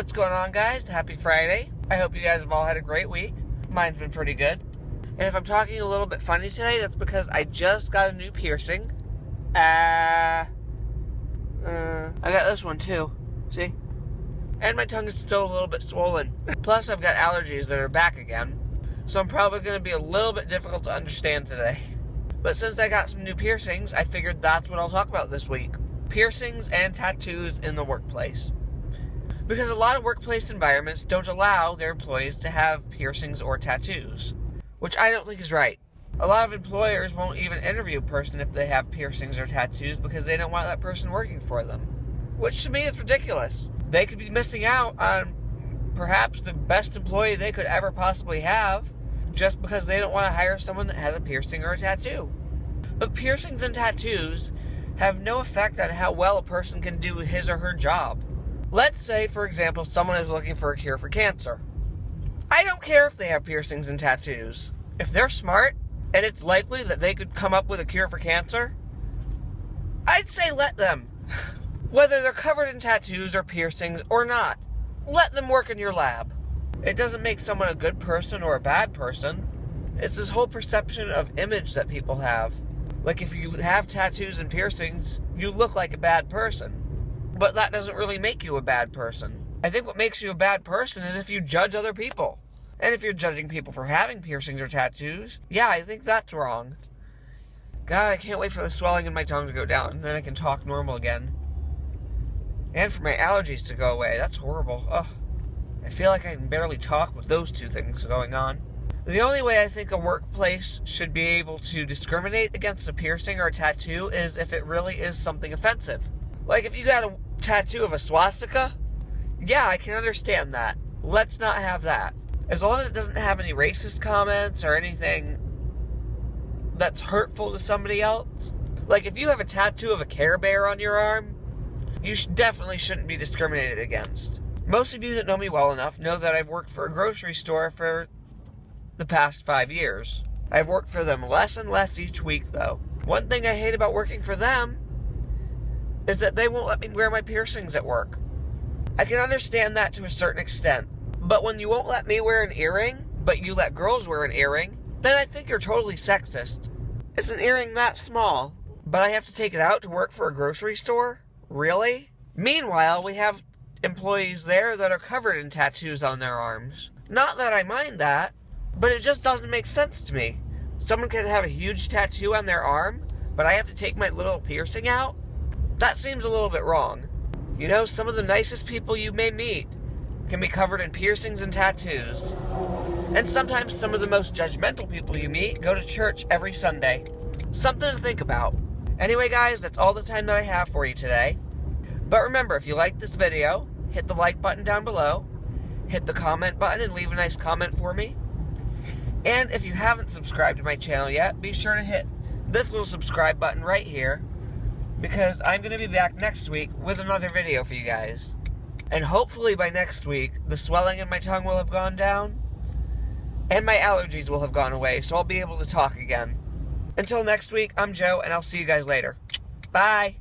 What's going on, guys? Happy Friday. I hope you guys have all had a great week. Mine's been pretty good. And if I'm talking a little bit funny today, that's because I just got a new piercing. I got this one too. See? And my tongue is still a little bit swollen. Plus, I've got allergies that are back again. So I'm probably going to be a little bit difficult to understand today. But since I got some new piercings, I figured that's what I'll talk about this week. Piercings and tattoos in the workplace. Because a lot of workplace environments don't allow their employees to have piercings or tattoos, which I don't think is right. A lot of employers won't even interview a person if they have piercings or tattoos because they don't want that person working for them, which to me is ridiculous. They could be missing out on perhaps the best employee they could ever possibly have just because they don't want to hire someone that has a piercing or a tattoo. But piercings and tattoos have no effect on how well a person can do his or her job. Let's say, for example, someone is looking for a cure for cancer. I don't care if they have piercings and tattoos. If they're smart, and it's likely that they could come up with a cure for cancer, I'd say let them. Whether they're covered in tattoos or piercings or not, let them work in your lab. It doesn't make someone a good person or a bad person. It's this whole perception of image that people have. Like if you have tattoos and piercings, you look like a bad person. But that doesn't really make you a bad person. I think what makes you a bad person is if you judge other people. And if you're judging people for having piercings or tattoos, yeah, I think that's wrong. God, I can't wait for the swelling in my tongue to go down, and then I can talk normal again. And for my allergies to go away. That's horrible. Ugh. I feel like I can barely talk with those two things going on. The only way I think a workplace should be able to discriminate against a piercing or a tattoo is if it really is something offensive. Like if you got a tattoo of a swastika, yeah, I can understand that. Let's not have that. As long as it doesn't have any racist comments or anything that's hurtful to somebody else. Like if you have a tattoo of a Care Bear on your arm, you definitely shouldn't be discriminated against. Most of you that know me well enough know that I've worked for a grocery store for the past 5 years. I've worked for them less and less each week, though. One thing I hate about working for them is that they won't let me wear my piercings at work. I can understand that to a certain extent. But when you won't let me wear an earring, but you let girls wear an earring, then I think you're totally sexist. Is an earring that small, but I have to take it out to work for a grocery store? Really? Meanwhile, we have employees there that are covered in tattoos on their arms. Not that I mind that, but it just doesn't make sense to me. Someone can have a huge tattoo on their arm, but I have to take my little piercing out? That seems a little bit wrong. You know, some of the nicest people you may meet can be covered in piercings and tattoos. And sometimes some of the most judgmental people you meet go to church every Sunday. Something to think about. Anyway, guys, that's all the time that I have for you today. But remember, if you liked this video, hit the like button down below, hit the comment button and leave a nice comment for me. And if you haven't subscribed to my channel yet, be sure to hit this little subscribe button right here, because I'm going to be back next week with another video for you guys. And hopefully by next week, the swelling in my tongue will have gone down, and my allergies will have gone away, so I'll be able to talk again. Until next week, I'm Joe, and I'll see you guys later. Bye!